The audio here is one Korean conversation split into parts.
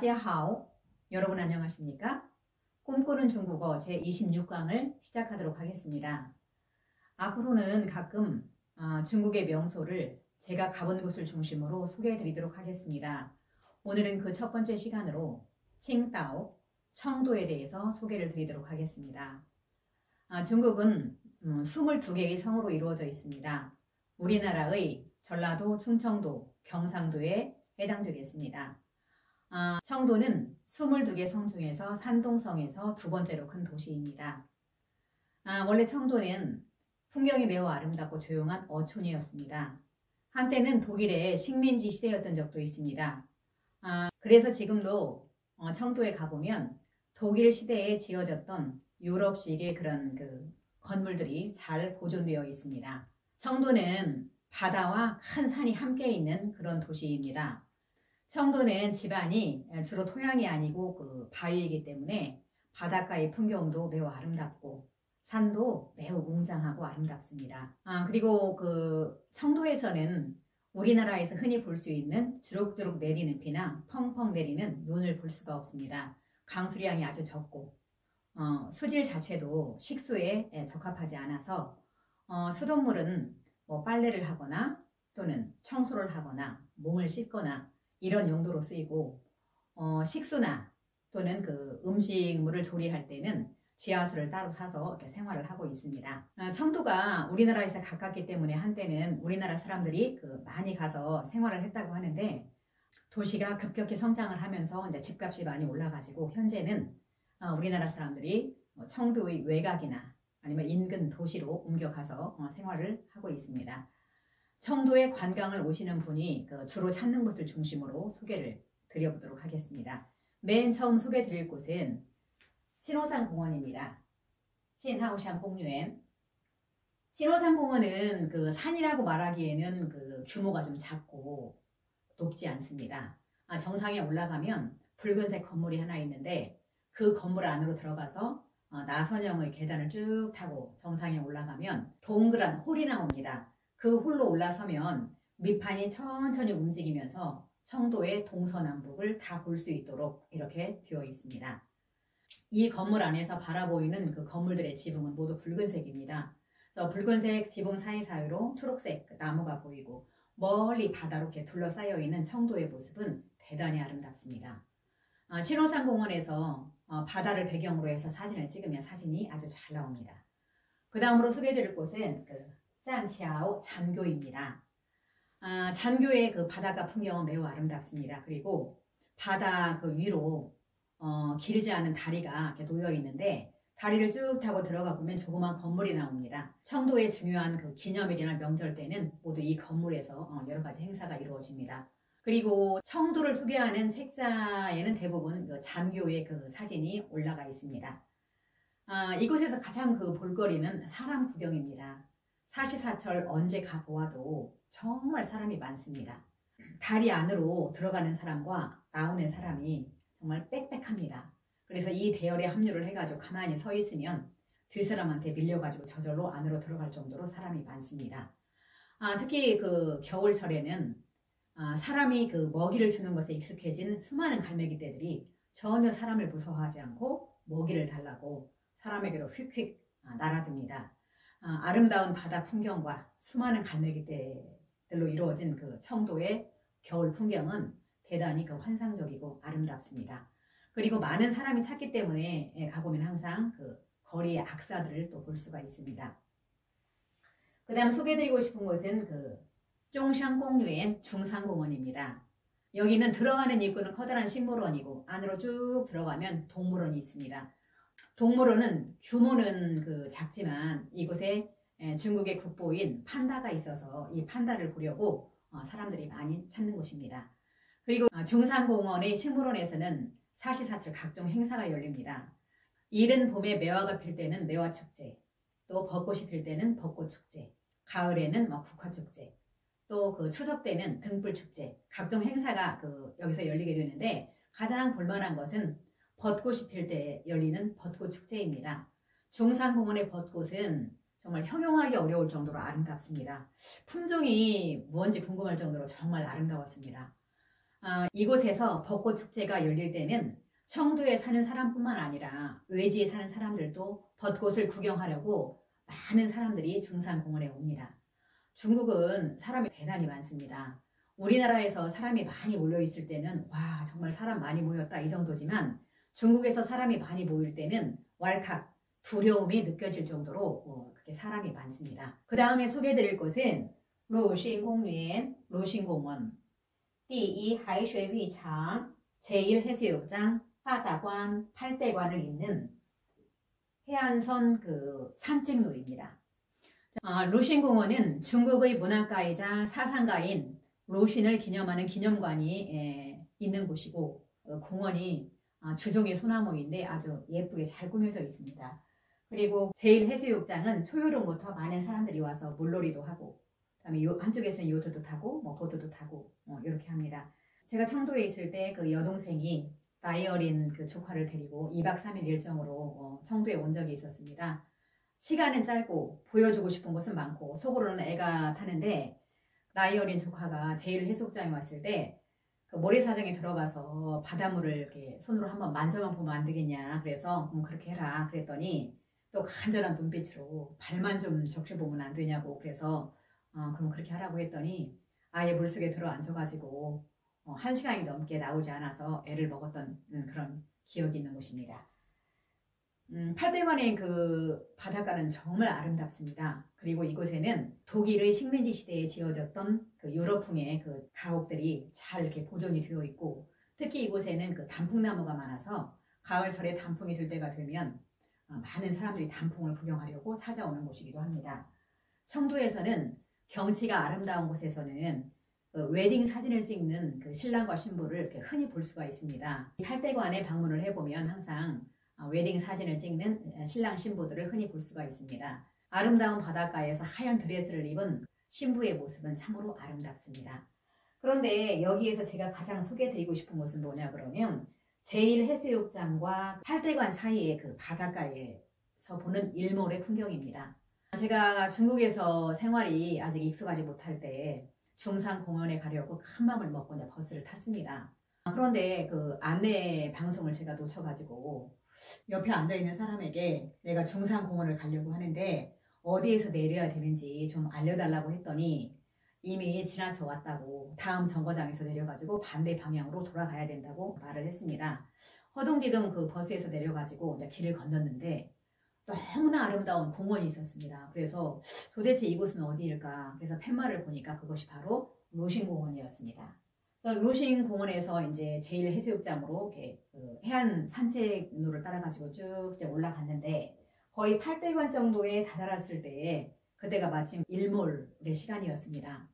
다지하오. 여러분 안녕하십니까? 꿈꾸는 중국어 제26강을 시작하도록 하겠습니다. 앞으로는 가끔 중국의 명소를 제가 가본 곳을 중심으로 소개해 드리도록 하겠습니다. 오늘은 그 첫 번째 시간으로 칭다오, 청도에 대해서 소개를 드리도록 하겠습니다. 중국은 22개의 성으로 이루어져 있습니다. 우리나라의 전라도, 충청도, 경상도에 해당되겠습니다. 청도는 22개 성 중에서 산동성에서 두 번째로 큰 도시입니다. 원래 청도는 풍경이 매우 아름답고 조용한 어촌이었습니다. 한때는 독일의 식민지 시대였던 적도 있습니다. 그래서 지금도 청도에 가보면 독일 시대에 지어졌던 유럽식의 그런 건물들이 잘 보존되어 있습니다. 청도는 바다와 큰 산이 함께 있는 그런 도시입니다. 청도는 지반이 주로 토양이 아니고 바위이기 때문에 바닷가의 풍경도 매우 아름답고 산도 매우 웅장하고 아름답습니다. 그리고 청도에서는 우리나라에서 흔히 볼 수 있는 주룩주룩 내리는 비나 펑펑 내리는 눈을 볼 수가 없습니다. 강수량이 아주 적고 수질 자체도 식수에 적합하지 않아서 수돗물은 빨래를 하거나 또는 청소를 하거나 몸을 씻거나 이런 용도로 쓰이고 식수나 또는 음식물을 조리할 때는 지하수를 따로 사서 이렇게 생활을 하고 있습니다. 청도가 우리나라에서 가깝기 때문에 한때는 우리나라 사람들이 많이 가서 생활을 했다고 하는데 도시가 급격히 성장을 하면서 이제 집값이 많이 올라가지고 현재는 우리나라 사람들이 청도의 외곽이나 아니면 인근 도시로 옮겨가서 생활을 하고 있습니다. 청도에 관광을 오시는 분이 주로 찾는 곳을 중심으로 소개를 드려보도록 하겠습니다. 맨 처음 소개드릴 곳은 신호산 공원입니다. 신하오산 공유엔. 신호산 공원은 산이라고 말하기에는 규모가 좀 작고 높지 않습니다. 정상에 올라가면 붉은색 건물이 하나 있는데 그 건물 안으로 들어가서 나선형의 계단을 쭉 타고 정상에 올라가면 동그란 홀이 나옵니다. 그 홀로 올라서면 밑판이 천천히 움직이면서 청도의 동서남북을 다 볼 수 있도록 이렇게 되어 있습니다. 이 건물 안에서 바라보이는 건물들의 지붕은 모두 붉은색입니다. 붉은색 지붕 사이사이로 초록색 나무가 보이고 멀리 바다로 이렇게 둘러싸여 있는 청도의 모습은 대단히 아름답습니다. 신호산 공원에서 바다를 배경으로 해서 사진을 찍으면 사진이 아주 잘 나옵니다. 그 다음으로 소개해드릴 곳은 짠치아오 잔교입니다. 잔교의 바닷가 풍경은 매우 아름답습니다. 그리고 바다 위로 길지 않은 다리가 이렇게 놓여 있는데 다리를 쭉 타고 들어가 보면 조그만 건물이 나옵니다. 청도의 중요한 기념일이나 명절 때는 모두 이 건물에서 여러 가지 행사가 이루어집니다. 그리고 청도를 소개하는 책자에는 대부분 잔교의 사진이 올라가 있습니다. 이곳에서 가장 볼거리는 사람 구경입니다. 사시사철 언제 가보아도 정말 사람이 많습니다. 다리 안으로 들어가는 사람과 나오는 사람이 정말 빽빽합니다. 그래서 이 대열에 합류를 해가지고 가만히 서 있으면 뒷사람한테 밀려가지고 저절로 안으로 들어갈 정도로 사람이 많습니다. 특히 겨울철에는 사람이 먹이를 주는 것에 익숙해진 수많은 갈매기떼들이 전혀 사람을 무서워하지 않고 먹이를 달라고 사람에게로 휙휙 날아듭니다. 아름다운 바다 풍경과 수많은 갈매기떼들로 이루어진 청도의 겨울 풍경은 대단히 환상적이고 아름답습니다. 그리고 많은 사람이 찾기 때문에 가보면 항상 거리의 악사들을 또 볼 수가 있습니다. 그 다음 소개해드리고 싶은 곳은 쫑샹공유엔 중산공원입니다. 여기는 들어가는 입구는 커다란 식물원이고 안으로 쭉 들어가면 동물원이 있습니다. 동물원은 규모는 작지만 이곳에 중국의 국보인 판다가 있어서 이 판다를 보려고 사람들이 많이 찾는 곳입니다. 그리고 중산공원의 식물원에서는 사시사철 각종 행사가 열립니다. 이른 봄에 매화가 필 때는 매화축제, 또 벚꽃이 필 때는 벚꽃축제, 가을에는 국화축제, 또 추석 때는 등불축제, 각종 행사가 여기서 열리게 되는데 가장 볼만한 것은 벚꽃이 필 때 열리는 벚꽃축제입니다. 중산공원의 벚꽃은 정말 형용하기 어려울 정도로 아름답습니다. 품종이 무언지 궁금할 정도로 정말 아름다웠습니다. 이곳에서 벚꽃 축제가 열릴 때는 청도에 사는 사람뿐만 아니라 외지에 사는 사람들도 벚꽃을 구경하려고 많은 사람들이 중산공원에 옵니다. 중국은 사람이 대단히 많습니다. 우리나라에서 사람이 많이 몰려 있을 때는 와 정말 사람 많이 모였다 이 정도지만 중국에서 사람이 많이 모일 때는 왈칵 두려움이 느껴질 정도로 그렇게 사람이 많습니다. 그 다음에 소개해드릴 곳은 루신공원, 루신공원, 第一 海水浴场, 제1해수욕장, 바다관, 팔대관을 잇는 해안선 산책로입니다. 루신공원은 중국의 문학가이자 사상가인 루신을 기념하는 기념관이 있는 곳이고 공원이 주종의 소나무인데 아주 예쁘게 잘 꾸며져 있습니다. 그리고 제1해수욕장은 초여름부터 많은 사람들이 와서 물놀이도 하고 그다음에 한쪽에서는 요트도 타고 보트도 타고 이렇게 합니다. 제가 청도에 있을 때 그 여동생이 나이 어린 그 조카를 데리고 2박 3일 일정으로 청도에 온 적이 있었습니다. 시간은 짧고 보여주고 싶은 곳은 많고 속으로는 애가 타는데 나이 어린 조카가 제1해수욕장에 왔을 때 그 모래사장에 들어가서 바닷물을 이렇게 손으로 한번 만져만 보면 안 되겠냐 그래서 그렇게 해라 그랬더니 또 간절한 눈빛으로 발만 좀 적셔보면 안 되냐고 그래서 그럼 그렇게 하라고 했더니 아예 물속에 들어 앉아가지고 1시간이 넘게 나오지 않아서 애를 먹었던 그런 기억이 있는 곳입니다. 팔대관의 그 바닷가는 정말 아름답습니다. 그리고 이곳에는 독일의 식민지 시대에 지어졌던 그 유럽풍의 그 가옥들이 잘 이렇게 보존이 되어 있고 특히 이곳에는 그 단풍나무가 많아서 가을철에 단풍이 들 때가 되면 많은 사람들이 단풍을 구경하려고 찾아오는 곳이기도 합니다. 청도에서는 경치가 아름다운 곳에서는 그 웨딩 사진을 찍는 그 신랑과 신부를 이렇게 흔히 볼 수가 있습니다. 팔대관에 방문을 해보면 항상 웨딩 사진을 찍는 신랑 신부들을 흔히 볼 수가 있습니다. 아름다운 바닷가에서 하얀 드레스를 입은 신부의 모습은 참으로 아름답습니다. 그런데 여기에서 제가 가장 소개해드리고 싶은 것은 뭐냐 그러면 제1해수욕장과 팔대관 사이의 그 바닷가에서 보는 일몰의 풍경입니다. 제가 중국에서 생활이 아직 익숙하지 못할 때 중산공원에 가려고 큰 맘을 먹고 이제 버스를 탔습니다. 그런데 그 안내 방송을 제가 놓쳐가지고 옆에 앉아있는 사람에게 내가 중산공원을 가려고 하는데 어디에서 내려야 되는지 좀 알려달라고 했더니 이미 지나쳐 왔다고 다음 정거장에서 내려가지고 반대 방향으로 돌아가야 된다고 말을 했습니다. 허둥지둥 그 버스에서 내려가지고 이제 길을 건넜는데 너무나 아름다운 공원이 있었습니다. 그래서 도대체 이곳은 어디일까? 그래서 팻말을 보니까 그것이 바로 루신공원이었습니다. 루신공원에서 이제 제1해수욕장으로 이렇게 그 해안 산책로를 따라가지고 쭉 이제 올라갔는데 거의 팔대관 정도에 다다랐을 때에 그때가 마침 일몰의 시간이었습니다.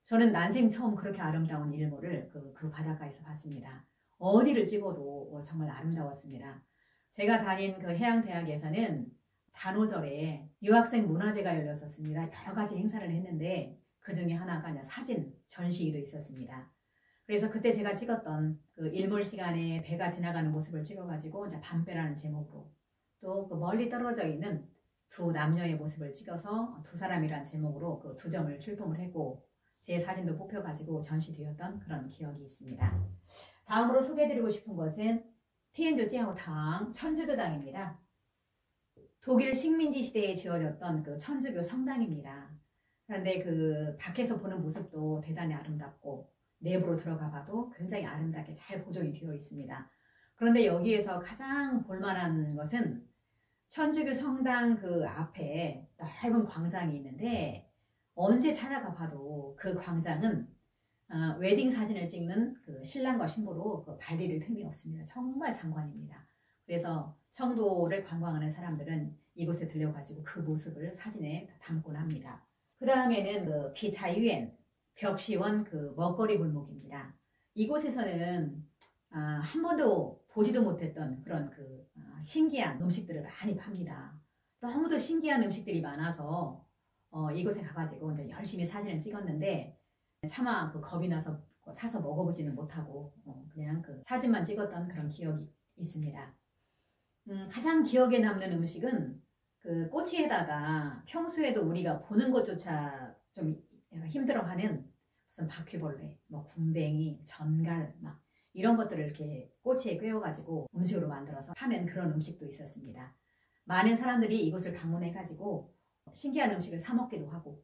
저는 난생 처음 그렇게 아름다운 일몰을 그 바닷가에서 봤습니다. 어디를 찍어도 정말 아름다웠습니다. 제가 다닌 그 해양대학에서는 단오절에 유학생 문화제가 열렸었습니다. 여러 가지 행사를 했는데 그 중에 하나가 이제 사진 전시회도 있었습니다. 그래서 그때 제가 찍었던 그 일몰 시간에 배가 지나가는 모습을 찍어가지고 이제 밤배라는 제목으로 또 그 멀리 떨어져 있는 두 남녀의 모습을 찍어서 두 사람이라는 제목으로 그 두 점을 출품을 했고 제 사진도 뽑혀가지고 전시되었던 그런 기억이 있습니다. 다음으로 소개해드리고 싶은 것은 티엔저지아오당 천주교당입니다. 독일 식민지 시대에 지어졌던 그 천주교 성당입니다. 그런데 그 밖에서 보는 모습도 대단히 아름답고 내부로 들어가 봐도 굉장히 아름답게 잘 보존이 되어 있습니다. 그런데 여기에서 가장 볼만한 것은 천주교 성당 그 앞에 넓은 광장이 있는데 언제 찾아가 봐도 그 광장은 웨딩 사진을 찍는 그 신랑과 신부로 그 발디딜 틈이 없습니다. 정말 장관입니다. 그래서 청도를 관광하는 사람들은 이곳에 들려가지고 그 모습을 사진에 담곤 합니다. 그 다음에는 그 비차유엔 벽시원 그 먹거리 골목입니다. 이곳에서는 한 번도 보지도 못했던 그런 그 신기한 음식들을 많이 팝니다. 너무도 신기한 음식들이 많아서 이곳에 가가지고 이제 열심히 사진을 찍었는데 차마 그 겁이 나서 사서 먹어보지는 못하고 그냥 그 사진만 찍었던 그런 기억이 있습니다. 가장 기억에 남는 음식은 그 꼬치에다가 평소에도 우리가 보는 것조차 좀 힘들어하는 무슨 바퀴벌레, 뭐 군뱅이, 전갈 막 이런 것들을 이렇게 꼬치에 꿰어가지고 음식으로 만들어서 파는 그런 음식도 있었습니다. 많은 사람들이 이곳을 방문해가지고 신기한 음식을 사 먹기도 하고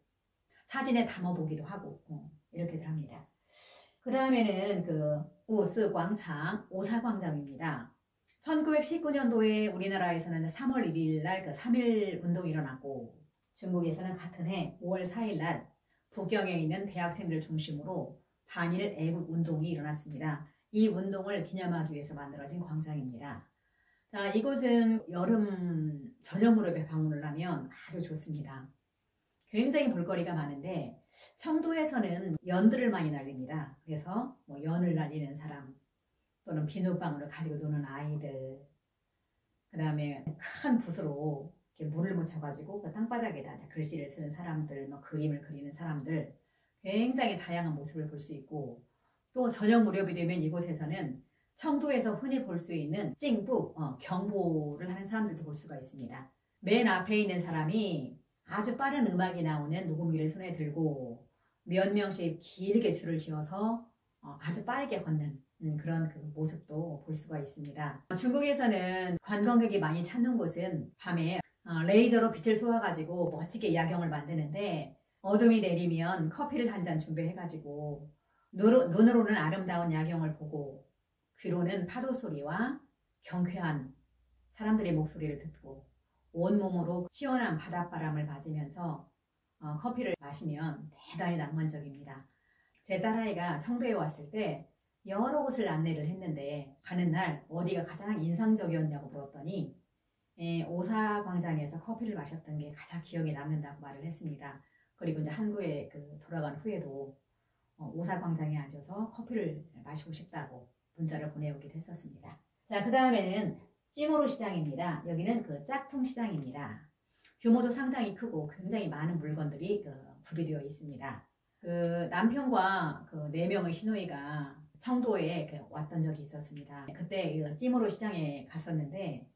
사진에 담아보기도 하고 이렇게들 합니다. 그 다음에는 그 우스 광장, 오사광장입니다. 1919년도에 우리나라에서는 3월 1일 날 그 3.1 운동이 일어났고 중국에서는 같은 해 5월 4일 날 북경에 있는 대학생들 중심으로 반일 애국 운동이 일어났습니다. 이 운동을 기념하기 위해서 만들어진 광장입니다. 자, 이곳은 여름 저녁 무렵에 방문을 하면 아주 좋습니다. 굉장히 볼거리가 많은데 청도에서는 연들을 많이 날립니다. 그래서 뭐 연을 날리는 사람 또는 비눗방울을 가지고 노는 아이들, 그 다음에 큰 붓으로 이렇게 물을 묻혀가지고 그 땅바닥에다 글씨를 쓰는 사람들, 뭐 그림을 그리는 사람들, 굉장히 다양한 모습을 볼 수 있고, 또 저녁 무렵이 되면 이곳에서는 청도에서 흔히 볼 수 있는 찡부, 경보를 하는 사람들도 볼 수가 있습니다. 맨 앞에 있는 사람이 아주 빠른 음악이 나오는 녹음기를 손에 들고 몇 명씩 길게 줄을 지어서 아주 빠르게 걷는 그런 그 모습도 볼 수가 있습니다. 중국에서는 관광객이 많이 찾는 곳은 밤에 레이저로 빛을 쏘아가지고 멋지게 야경을 만드는데 어둠이 내리면 커피를 한 잔 준비해가지고 눈으로는 아름다운 야경을 보고 귀로는 파도 소리와 경쾌한 사람들의 목소리를 듣고 온몸으로 시원한 바닷바람을 맞으면서 커피를 마시면 대단히 낭만적입니다. 제 딸아이가 청도에 왔을 때 여러 곳을 안내를 했는데 가는 날 어디가 가장 인상적이었냐고 물었더니 오사광장에서 커피를 마셨던 게 가장 기억에 남는다고 말을 했습니다. 그리고 이제 한국에 돌아간 후에도 오사광장에 앉아서 커피를 마시고 싶다고 문자를 보내오기도 했었습니다. 자, 그 다음에는 찌모로 시장입니다. 여기는 그 짝퉁 시장입니다. 규모도 상당히 크고 굉장히 많은 물건들이 구비되어 있습니다. 그 남편과 그 4명의 시누이가 청도에 왔던 적이 있었습니다. 그때 그 찌모로 시장에 갔었는데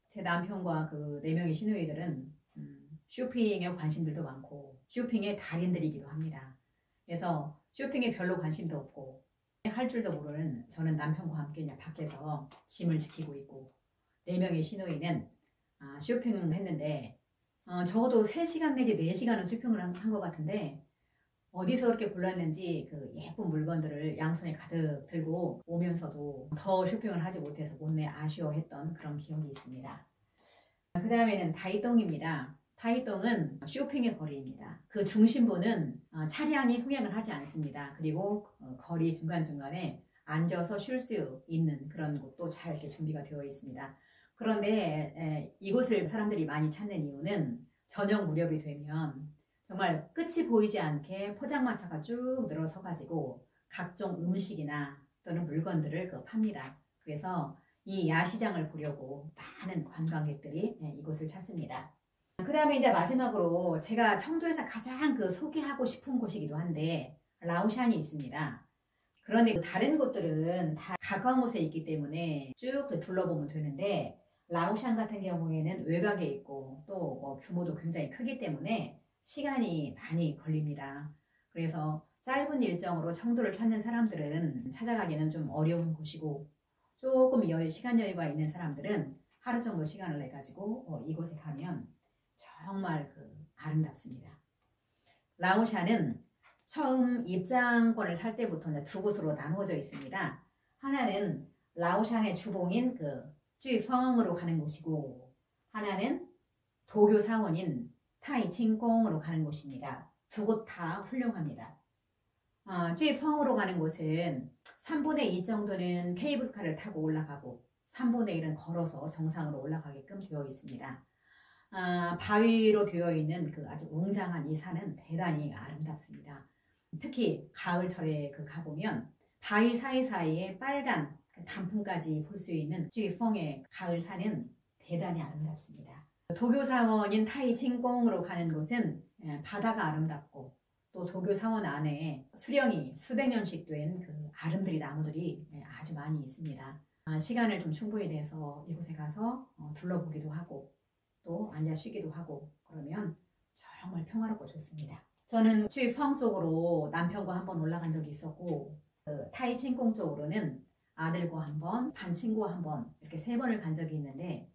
제 남편과 그 4명의 시누이들은 쇼핑에 관심들도 많고 쇼핑의 달인들이기도 합니다. 그래서 쇼핑에 별로 관심도 없고 할 줄도 모르는 저는 남편과 함께 그냥 밖에서 짐을 지키고 있고 4명의 시누이는 쇼핑을 했는데 적어도 3시간 내지 4시간은 쇼핑을 한 것 같은데 어디서 그렇게 골랐는지 그 예쁜 물건들을 양손에 가득 들고 오면서도 더 쇼핑을 하지 못해서 못내 아쉬워했던 그런 기억이 있습니다. 그 다음에는 다이동입니다. 다이동은 쇼핑의 거리입니다. 그 중심부는 차량이 통행을 하지 않습니다. 그리고 거리 중간중간에 앉아서 쉴 수 있는 그런 곳도 잘 이렇게 준비가 되어 있습니다. 그런데 이곳을 사람들이 많이 찾는 이유는 저녁 무렵이 되면 정말 끝이 보이지 않게 포장마차가 쭉 늘어서 가지고 각종 음식이나 또는 물건들을 팝니다. 그래서 이 야시장을 보려고 많은 관광객들이 이곳을 찾습니다. 그 다음에 이제 마지막으로 제가 청도에서 가장 소개하고 싶은 곳이기도 한데 라오샨이 있습니다. 그런데 다른 곳들은 다 가까운 곳에 있기 때문에 쭉 둘러보면 되는데 라오샨 같은 경우에는 외곽에 있고 또 규모도 굉장히 크기 때문에 시간이 많이 걸립니다. 그래서 짧은 일정으로 청도를 찾는 사람들은 찾아가기는 좀 어려운 곳이고 조금 시간 여유가 있는 사람들은 하루 정도 시간을 내 가지고 이곳에 가면 정말 아름답습니다. 라오샨은 처음 입장권을 살 때부터 이제 2곳으로 나누어져 있습니다. 하나는 라오샨의 주봉인 쥐펑으로 가는 곳이고 하나는 도교 사원인 타이칭공으로 가는 곳입니다. 2곳 다 훌륭합니다. 쥐펑으로 가는 곳은 3분의 2 정도는 케이블카를 타고 올라가고 3분의 1은 걸어서 정상으로 올라가게끔 되어 있습니다. 바위로 되어 있는 아주 웅장한 이 산은 대단히 아름답습니다. 특히 가을철에 가보면 바위 사이사이에 빨간 단풍까지 볼 수 있는 쥐펑의 가을 산은 대단히 아름답습니다. 도교사원인 타이칭공으로 가는 곳은 바다가 아름답고 또 도교사원 안에 수령이 수백 년씩 된 아름드리 나무들이 아주 많이 있습니다. 시간을 좀 충분히 내서 이곳에 가서 둘러보기도 하고 또 앉아 쉬기도 하고 그러면 정말 평화롭고 좋습니다. 저는 주이펑 쪽으로 남편과 한번 올라간 적이 있었고 타이칭공 쪽으로는 아들과 한 번, 반 친구와 한 번 이렇게 3번을 간 적이 있는데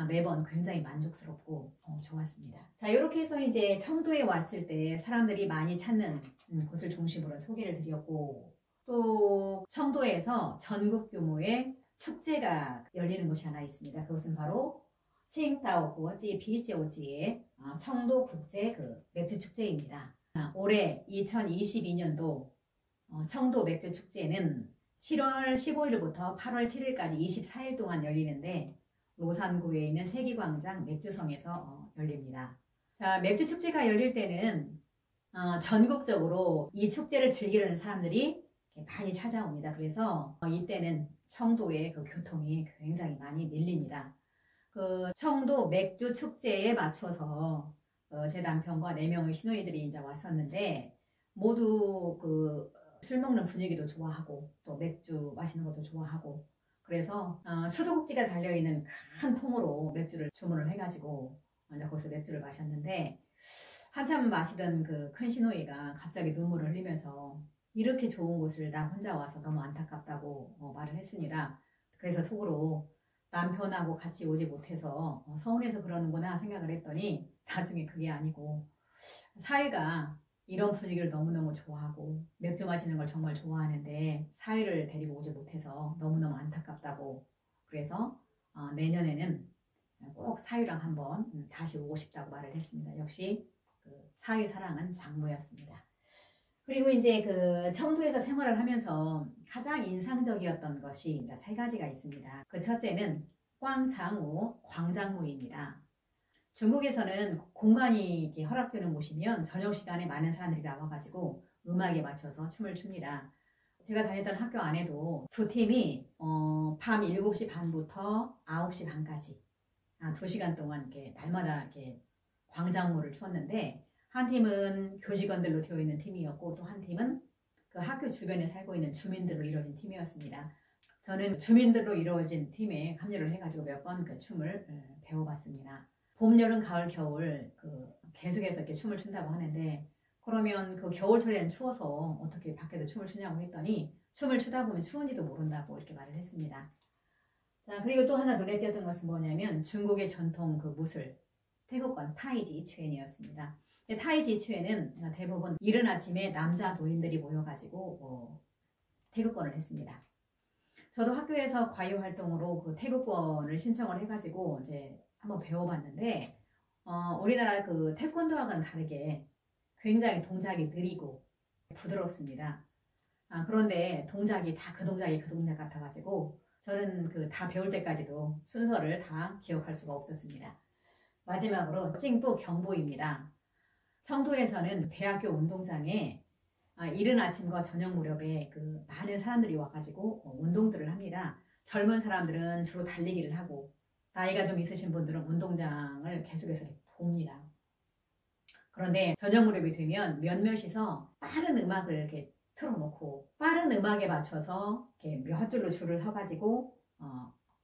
매번 굉장히 만족스럽고 좋았습니다. 자, 이렇게 해서 이제 청도에 왔을 때 사람들이 많이 찾는 곳을 중심으로 소개를 드렸고 또 청도에서 전국 규모의 축제가 열리는 곳이 하나 있습니다. 그것은 바로 칭다오구지 비지오지의 청도 국제 맥주 축제입니다. 올해 2022년도 청도 맥주 축제는 7월 15일부터 8월 7일까지 24일 동안 열리는데 로산구에 있는 세기광장 맥주성에서 열립니다. 자, 맥주 축제가 열릴 때는 전국적으로 이 축제를 즐기려는 사람들이 많이 찾아옵니다. 그래서 이때는 청도의 교통이 굉장히 많이 밀립니다. 청도 맥주 축제에 맞춰서 제 남편과 4명의 시누이들이 이제 왔었는데 모두 술 먹는 분위기도 좋아하고 또 맥주 마시는 것도 좋아하고 그래서 수도꼭지가 달려있는 큰 통으로 맥주를 주문을 해가지고 이제 거기서 맥주를 마셨는데 한참 마시던 큰 시누이가 갑자기 눈물을 흘리면서 이렇게 좋은 곳을 나 혼자 와서 너무 안타깝다고 말을 했습니다. 그래서 속으로 남편하고 같이 오지 못해서 서운해서 그러는구나 생각을 했더니 나중에 그게 아니고 사위가 이런 분위기를 너무너무 좋아하고 맥주 마시는 걸 정말 좋아하는데 사위를 데리고 오지 못해서 너무너무 안타깝다고 그래서 내년에는 꼭 사위랑 한번 다시 오고 싶다고 말을 했습니다. 역시 사위 사랑은 장모였습니다. 그리고 이제 청도에서 생활을 하면서 가장 인상적이었던 것이 이제 3가지가 있습니다. 그 첫째는 광장무입니다. 중국에서는 공간이 이렇게 허락되는 곳이면 저녁 시간에 많은 사람들이 나와가지고 음악에 맞춰서 춤을 춥니다. 제가 다녔던 학교 안에도 2팀이 밤 7시 반부터 9시 반까지 2시간 동안 이렇게 날마다 이렇게 광장무를 추었는데 한 팀은 교직원들로 되어 있는 팀이었고 또 한 팀은 그 학교 주변에 살고 있는 주민들로 이루어진 팀이었습니다. 저는 주민들로 이루어진 팀에 합류를 해가지고 몇 번 그 춤을 배워봤습니다. 봄, 여름, 가을, 겨울 계속해서 이렇게 춤을 춘다고 하는데 그러면 겨울철에는 추워서 어떻게 밖에서 춤을 추냐고 했더니 춤을 추다 보면 추운지도 모른다고 이렇게 말을 했습니다. 자, 그리고 또 하나 눈에 띄었던 것은 뭐냐면 중국의 전통 무술 태국권 타이지 추엔이었습니다. 타이지 추엔은 대부분 이른 아침에 남자 노인들이 모여가지고 태국권을 했습니다. 저도 학교에서 과외 활동으로 태국권을 신청을 해가지고 이제 한번 배워봤는데 우리나라 태권도와는 다르게 굉장히 동작이 느리고 부드럽습니다. 그런데 동작이 다 그 동작 같아가지고 저는 다 배울 때까지도 순서를 다 기억할 수가 없었습니다. 마지막으로 찡뿌 경보입니다. 청도에서는 대학교 운동장에 이른 아침과 저녁 무렵에 많은 사람들이 와가지고 운동들을 합니다. 젊은 사람들은 주로 달리기를 하고 나이가 좀 있으신 분들은 운동장을 계속해서 돕니다. 그런데 저녁 무렵이 되면 몇몇이서 빠른 음악을 이렇게 틀어놓고 빠른 음악에 맞춰서 이렇게 몇 줄로 줄을 서가지고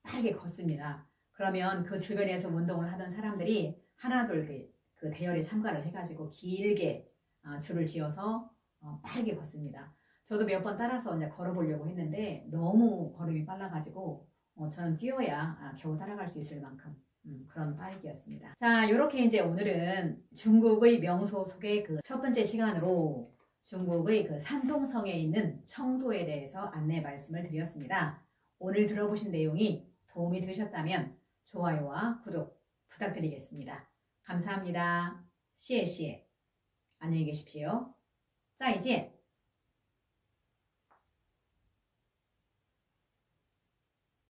빠르게 걷습니다. 그러면 그 주변에서 운동을 하던 사람들이 하나둘 그 대열에 참가를 해가지고 길게 줄을 지어서 빠르게 걷습니다. 저도 몇 번 따라서 이제 걸어보려고 했는데 너무 걸음이 빨라가지고 저는 뛰어야 겨우 따라갈 수 있을 만큼 그런 빠르기였습니다. 자, 이렇게 이제 오늘은 중국의 명소 속의 첫 번째 시간으로 중국의 산동성에 있는 청도에 대해서 안내 말씀을 드렸습니다. 오늘 들어보신 내용이 도움이 되셨다면 좋아요와 구독 부탁드리겠습니다. 감사합니다. 谢谢. 안녕히 계십시오. 再见.